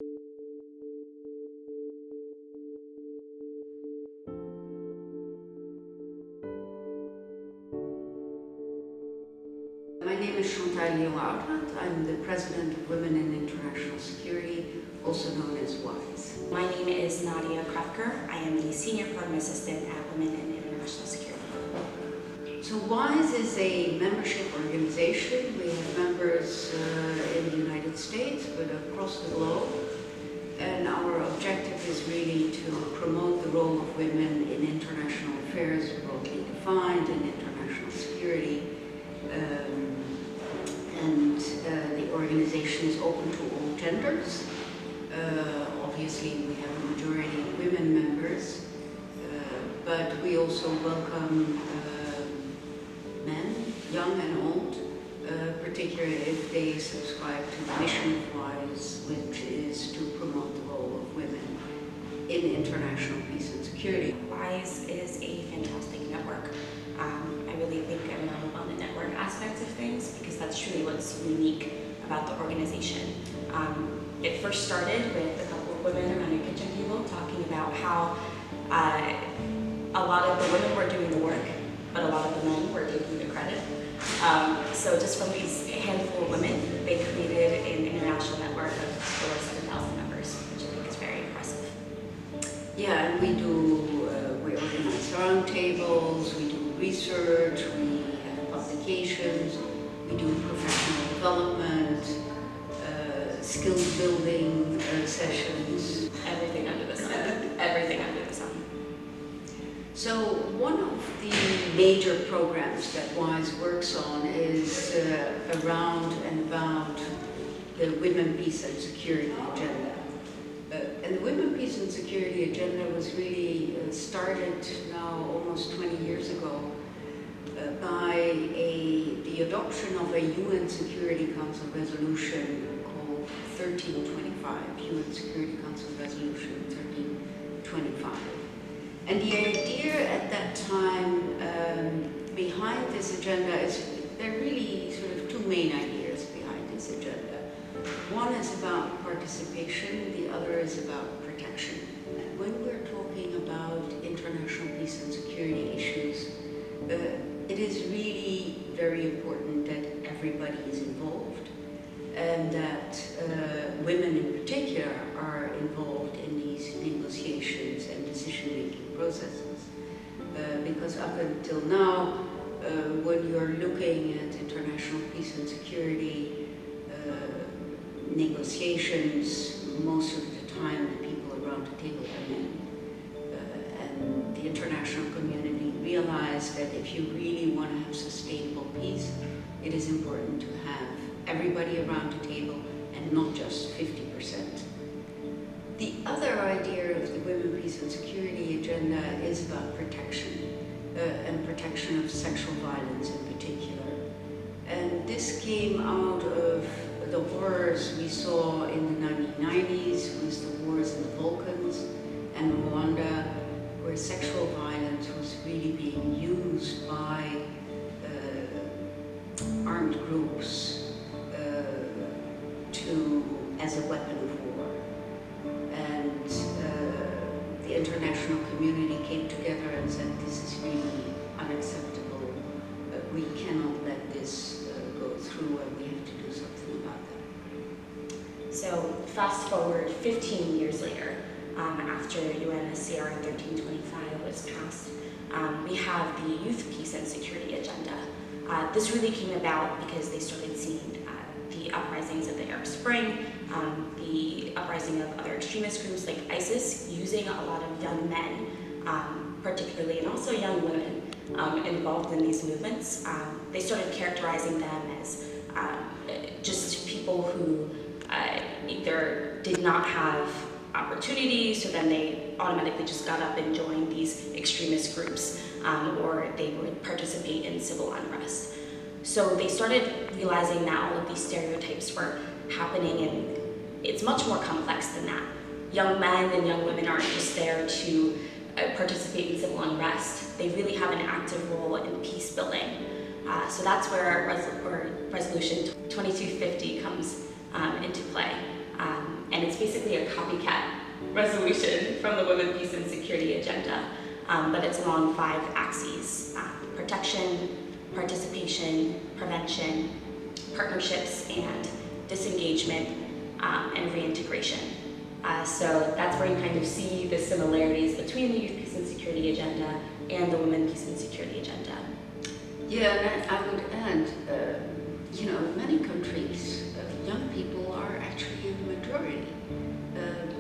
My name is Chantal de Jonge Odraat. I'm the president of Women in International Security, also known as WISE. My name is Nadia Crevecouer. I am the senior program assistant at Women in International Security. So WISE is a membership organization. We have members in the United States, but across the globe. And our objective is really to promote the role of women in international affairs, broadly defined, in international security. The organization is open to all genders. Obviously, we have a majority of women members, but we also welcome men, young and old, particularly if they subscribe to the mission of WISE, which is to promote the role of women in international peace and security. WISE is a fantastic network. I really think on the network aspect of things, because that's truly what's unique about the organization. It first started with a couple of women around a kitchen table talking about how a lot of the women were doing the work, but a lot of the men were taking the credit. So just from these handful of women, they created an international network of over 7,000 members, which I think is very impressive. Yeah, and we organize roundtables, we do research, we have publications, we do professional development, skills building sessions. Everything under the sun. Everything under the sun. So one of the major programs that WISE works on is around and about the Women, Peace and Security agenda. And the Women, Peace and Security agenda was really started now almost 20 years ago by the adoption of a UN Security Council resolution called 1325, UN Security Council Resolution 1325. And the idea at that time behind this agenda is, there are really sort of two main ideas behind this agenda. One is about participation, the other is about protection. When we're talking about international peace and security issues, it is really very important that everybody is involved, and that women in particular are involved in these negotiations and decision-making processes. Because up until now, when you're looking at international peace and security negotiations, most of the time the people around the table are men. And the international community realized that if you really want to have sustainable peace, it is important to have everybody around the table and not just 50%. The other idea of the Women, Peace and Security agenda is about protection, and protection of sexual violence in particular. And this came out of the horrors we saw in the 1990s, with the wars in the Balkans and Rwanda, where sexual violence was really being used by armed groups as a weapon of war. And the international community came together and said, this is really unacceptable. We cannot let this go through, and we have to do something about that. So fast forward 15 years later, after UNSCR 1325 was passed, we have the Youth Peace and Security Agenda. This really came about because they started seeing the uprisings of the Arab Spring, the uprising of other extremist groups like ISIS, using a lot of young men, particularly, and also young women involved in these movements. They started characterizing them as just people who either did not have opportunity, so then they automatically just got up and joined these extremist groups, or they would participate in civil unrest. So they started realizing that all of these stereotypes were happening, and it's much more complex than that. Young men and young women aren't just there to participate in civil unrest. They really have an active role in peace building. So that's where Resolution 2250 comes into play. And and it's basically a copycat resolution from the Women, Peace, and Security agenda, but it's along 5 axes: protection, participation, prevention, partnerships, and disengagement, and reintegration. So that's where you kind of see the similarities between the Youth, Peace, and Security agenda and the Women, Peace, and Security agenda. Yeah, and I would add, in many countries, young people are actually in the majority,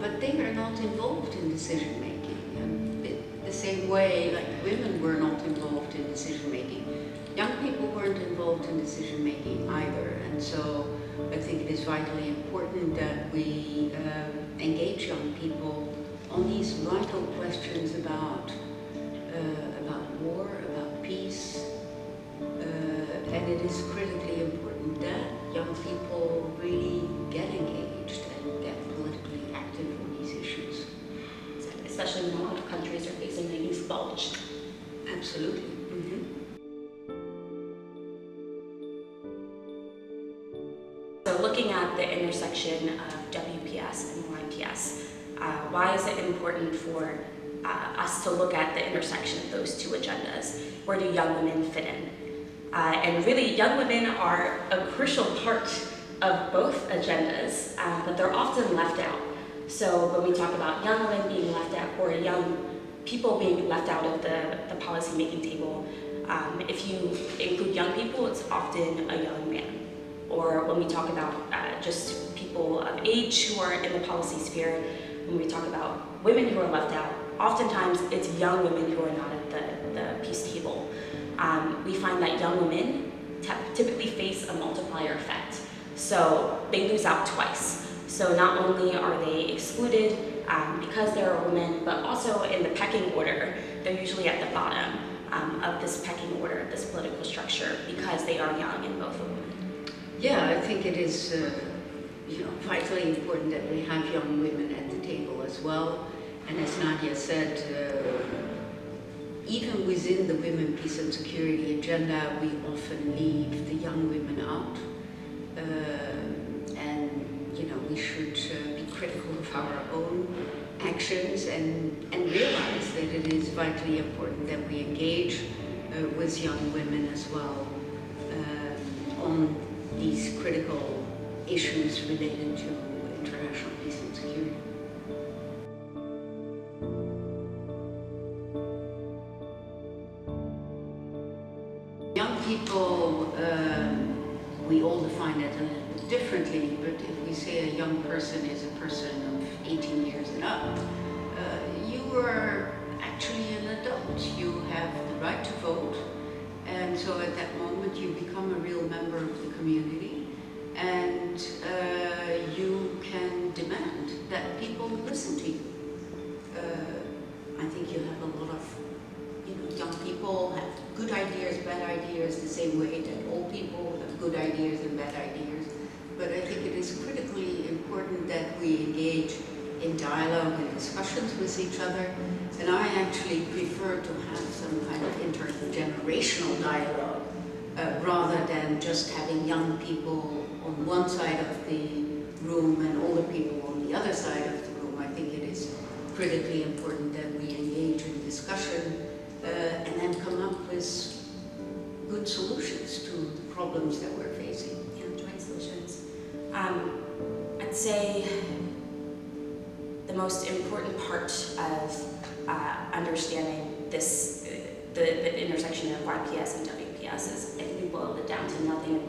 but they are not involved in decision making. The same way, like women were not involved in decision making, young people weren't involved in decision making either. And so I think it is vitally important that we engage young people on these vital questions about war, about peace. And it is critically important that young people really get engaged and get politically active on these issues. Especially when a lot of countries are facing a youth bulge. Absolutely. Mm-hmm. So looking at the intersection of WPS and YPS, why is it important for us to look at the intersection of those two agendas? Where do young women fit in? And really, young women are a crucial part of both agendas, but they're often left out. So when we talk about young women being left out, or young people being left out of the policy-making table, if you include young people, it's often a young man. Or when we talk about just people of age who are in the policy sphere, when we talk about women who are left out, oftentimes it's young women who are not at the peace table. We find that young women typically face a multiplier effect. So they lose out twice. So not only are they excluded because they're a woman, but also in the pecking order, they're usually at the bottom of this pecking order, this political structure, because they are young and both are women. Yeah, I think it is vitally important that we have young women at the table as well. And as Nadia said, even within the Women, Peace and Security agenda, we often leave the young women out. We should be critical of our own actions and realize that it is vitally important that we engage with young women as well on these critical issues related to international peace and security. Young people, we all define it a little bit differently, but if we say a young person is a person of 18 years and up, you are actually an adult. You have the right to vote, and so at that moment you become a real member of the community, and you can demand that people listen to you. I think you have a lot of young people have good ideas, bad ideas, the same way that old people have good ideas and bad ideas. But I think it is critically important that we engage in dialogue and discussions with each other. And I actually prefer to have some kind of intergenerational dialogue rather than just having young people on one side of the room and older people on the other side of the room. I think it is critically important that we engage in discussion and then come up with good solutions to the problems that we're facing. Yeah, joint solutions. I'd say the most important part of understanding this, the intersection of YPS and WPS is, I think we boiled it down to nothing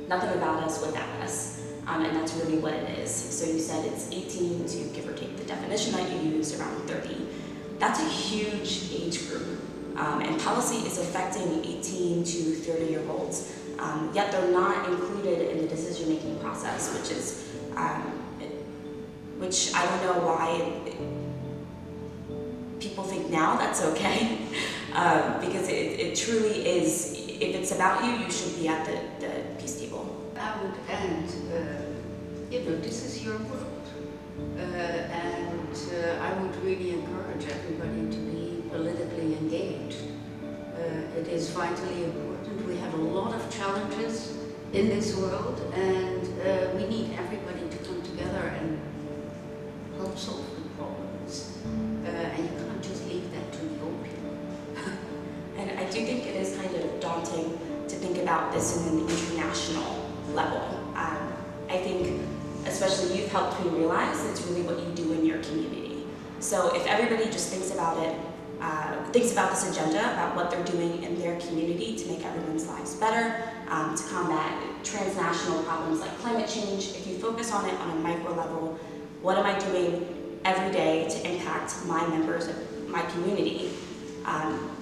about us without us. And that's really what it is. So you said it's 18 to give or take the definition that you use, around 30. That's a huge age group. And policy is affecting 18 to 30-year-olds, yet they're not included in the decision-making process, which I don't know why people think now that's okay, because it truly is. If it's about you, you should be at the peace table. I would end, this is your world, and I would really encourage everybody to be politically engaged. It is vitally important. We have a lot of challenges in this world, and we need everybody to come together wanting to think about this in an international level. I think especially youth helped me realize it's really what you do in your community. So if everybody just thinks about it, thinks about this agenda, about what they're doing in their community to make everyone's lives better, to combat transnational problems like climate change, if you focus on it on a micro level, what am I doing every day to impact my members of my community?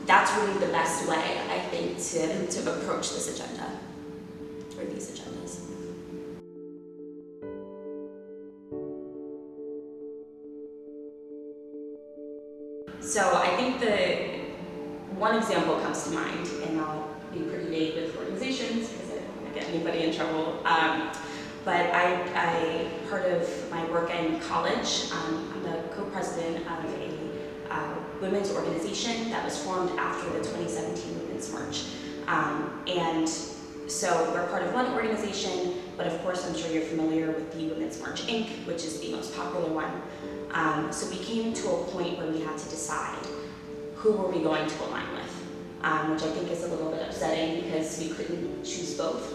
That's really the best way, I think, to approach this agenda, or these agendas. So I think one example comes to mind, and I'll be pretty vague with organizations because I don't want to get anybody in trouble. But I part of my work in college, I'm the co-president of a women's organization that was formed after the 2017 Women's March. And so we're part of one organization, but of course I'm sure you're familiar with the Women's March Inc., which is the most popular one. So we came to a point where we had to decide who were we going to align with, which I think is a little bit upsetting because we couldn't choose both.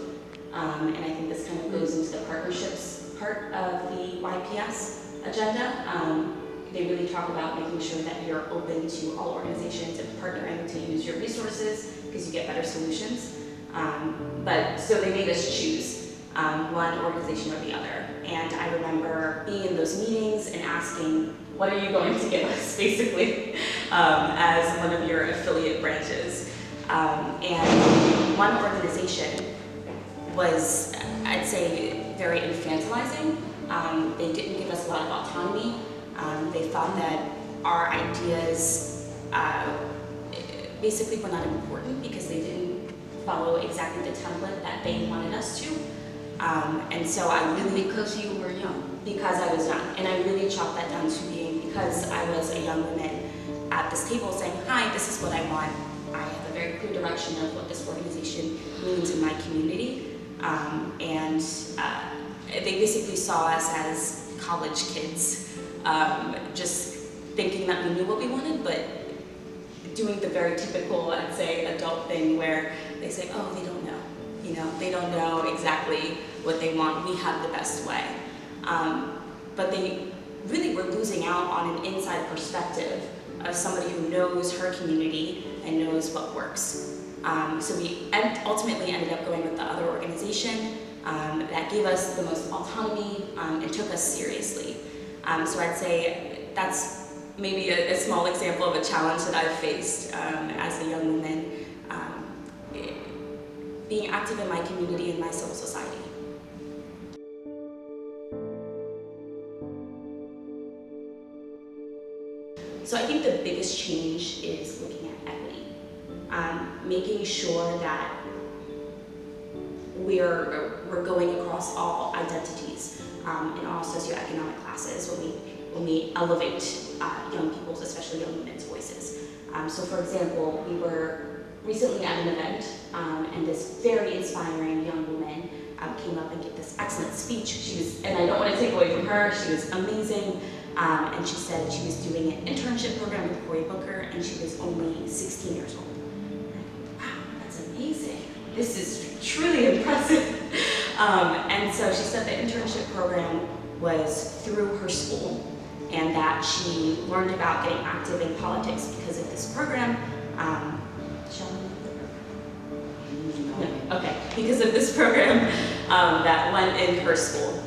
And I think this kind of goes into the partnerships part of the YPS agenda. They really talk about making sure that you're open to all organizations and partnering to use your resources because you get better solutions. But so they made us choose one organization or the other. And I remember being in those meetings and asking, what are you going to give us, basically, as one of your affiliate branches? And one organization was, I'd say, very infantilizing. They didn't give us a lot of autonomy. They thought that our ideas basically were not important because they didn't follow exactly the template that they wanted us to. And so I really... Because you were young. Because I was young. And I really chalked that down to being because I was a young woman at this table saying, hi, this is what I want. I have a very clear direction of what this organization means in my community. And they basically saw us as college kids, just thinking that we knew what we wanted, but doing the very typical, I'd say, adult thing where they say, oh, they don't know. You know, they don't know exactly what they want. We have the best way. But they really were losing out on an inside perspective of somebody who knows her community and knows what works. So we ultimately ended up going with the other organization that gave us the most autonomy and took us seriously. So I'd say that's maybe a small example of a challenge that I've faced as a young woman, being active in my community and my civil society. So I think the biggest change is looking at equity, making sure that we're going across all identities in all socioeconomic classes when we elevate young people's, especially young women's voices. So for example, we were recently at an event and this very inspiring young woman came up and gave this excellent speech. And I don't want to take away from her, she was amazing. And she said she was doing an internship program with Cory Booker and she was only 16 years old. And I go, wow, that's amazing. This is truly impressive. And so she said the internship program was through her school and that she learned about getting active in politics because of this program. Shall we know the program? No, okay, because of this program that went in her school.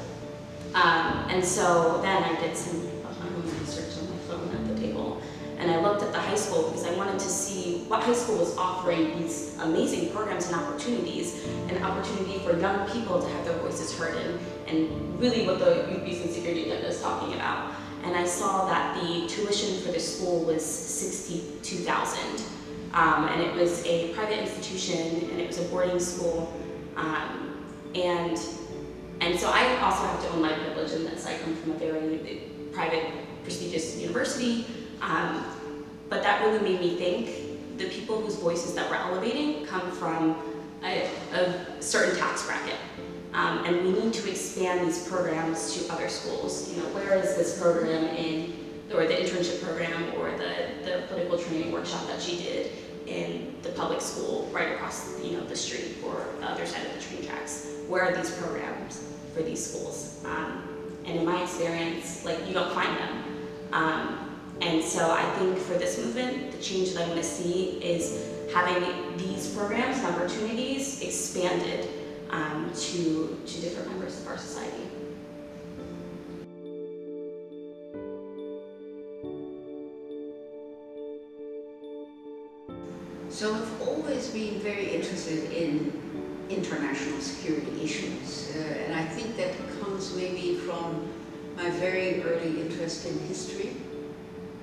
And so then I did some research on my phone at the table, and I looked at the high school because I wanted to see what high school was offering these amazing programs and opportunities, an opportunity for young people to have their voices heard and really what the Youth Peace and Security Agenda is talking about. And I saw that the tuition for the school was $62,000, and it was a private institution and it was a boarding school, and so I also have to own my privilege in this. I come from a very private, prestigious university, but that really made me think the people whose voices that we're elevating come from a certain tax bracket. And we need to expand these programs to other schools. You know, where is this program or the internship program or the political training workshop that she did? in the public school right across, the street or the other side of the train tracks? Where are these programs for these schools? And in my experience, you don't find them. And so I think for this movement, the change that I want to see is having these programs and opportunities expanded to different members of our society. So I've always been very interested in international security issues, and I think that comes maybe from my very early interest in history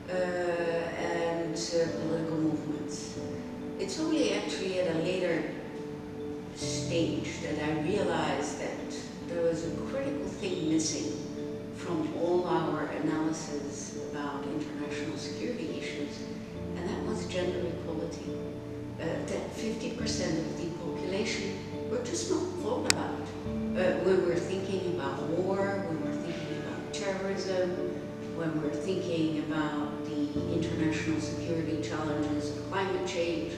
and political movements. It's only actually at a later stage that I realized that there was a critical thing missing from all our analysis about international security issues, and that was gender equality. That 50% of the population were just not thought about. When we're thinking about war, when we're thinking about terrorism, when we're thinking about the international security challenges of climate change,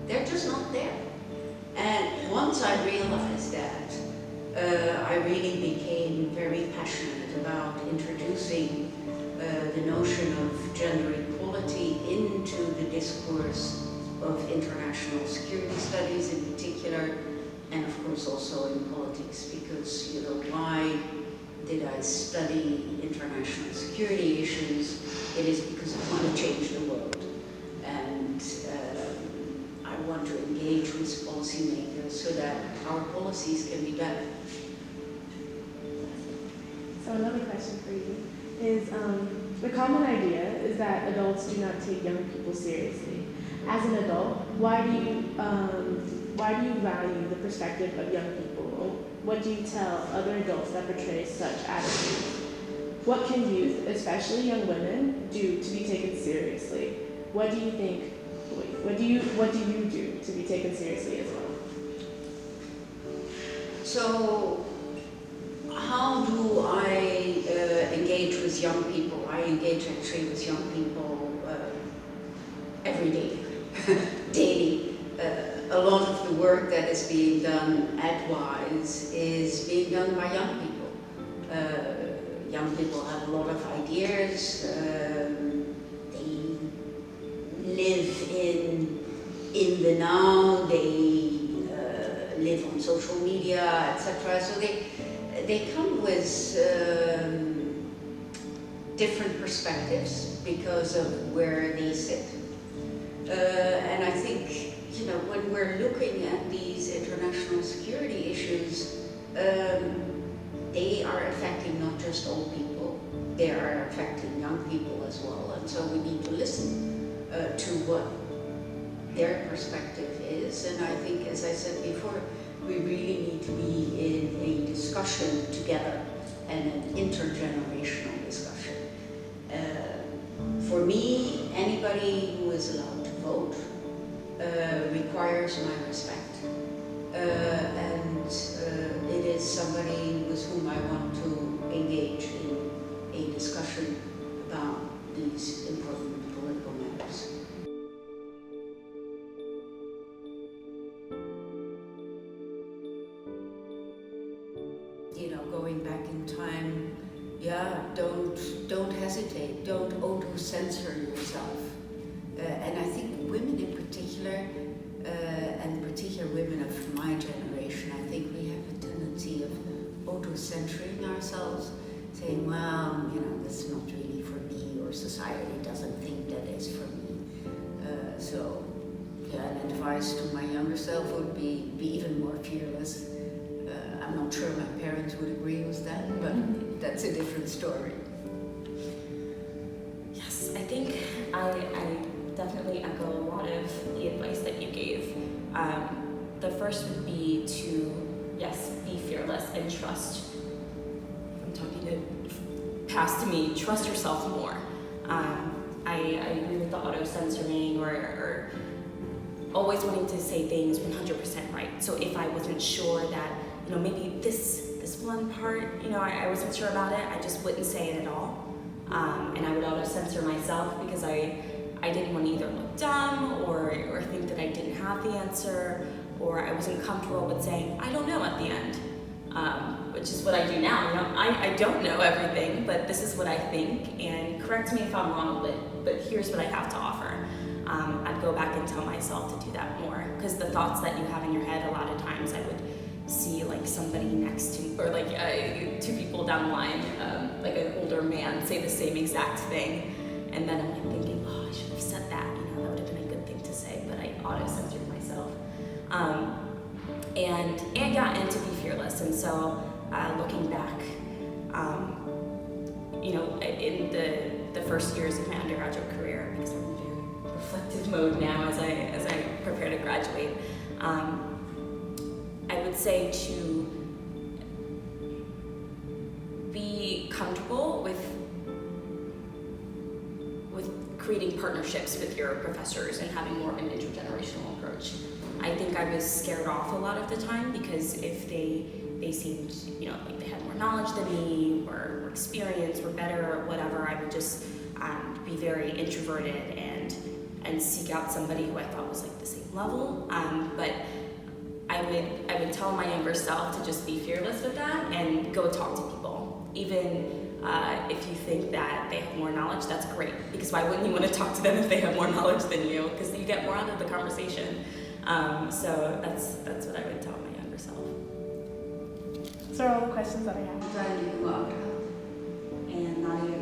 they're just not there. And once I realized that, I really became very passionate about introducing the notion of gender equality into the discourse of international security studies in particular, and of course also in politics, because why did I study international security issues? It is because I want to change the world, and I want to engage with policymakers so that our policies can be better. So another question for you is, the common idea is that adults do not take young people seriously. As an adult, why do you value the perspective of young people? What do you tell other adults that portray such attitudes? What can youth, especially young women, do to be taken seriously? What do you do to be taken seriously as well? So, how do I engage with young people? I engage actually with young people every day, daily. A lot of the work that is being done at WISE is being done by young people. Young people have a lot of ideas. They live in the now. They live on social media, etc. So they come with different perspectives because of where they sit. And I think, when we're looking at these international security issues, they are affecting not just old people, they are affecting young people as well. And so we need to listen to what their perspective is. And I think, as I said before, we really need to be in a discussion together and an intergenerational discussion. For me, anybody who is allowed to vote requires my respect. And it is somebody with whom I want to engage in a discussion about these important political matters. Going back in time, don't hesitate, don't auto-censor yourself. And I think women in particular, and particular women of my generation, I think we have a tendency of auto-censoring ourselves, saying, well, this is not really for me, or society doesn't think that is for me. So an advice to my younger self would be even more fearless. I'm not sure my parents would agree with that, but that's a different story. Yes, I think I definitely echo a lot of the advice that you gave. The first would be to, yes, be fearless and trust. I'm talking to past to me, trust yourself more. I agree with the auto-censoring or always wanting to say things 100% right. So if I wasn't sure that, maybe this one part, I wasn't sure about it, I just wouldn't say it at all. And I would auto-censor myself because I I didn't want to either look dumb or think that I didn't have the answer, or I wasn't comfortable with saying, I don't know at the end, which is what I do now. You know, I don't know everything, but this is what I think, and correct me if I'm wrong, but here's what I have to offer. I'd go back and tell myself to do that more, because the thoughts that you have in your head, a lot of times I would see like somebody next to, or like 2 people down the line, like an older man, say the same exact thing, and then I'm like thinking, oh, I should have said that, you know, that would have been a good thing to say, but I auto-censored myself. And to be fearless, and so looking back, you know, in the first years of my undergraduate career, because I'm in very reflective mode now as I prepare to graduate, I would say to be comfortable with creating partnerships with your professors and having more of an intergenerational approach. I think I was scared off a lot of the time, because if they seemed, you know, like they had more knowledge than me, or more experience, or better, or whatever, I would just be very introverted and seek out somebody who I thought was like the same level. But I would tell my younger self to just be fearless with that and go talk to people. Even if you think that they have more knowledge, that's great, because why wouldn't you want to talk to them if they have more knowledge than you? Because you get more out of the conversation. So that's what I would tell my younger self. Those are all the questions that I have. Chantal de Jonge Odraat. And Nadia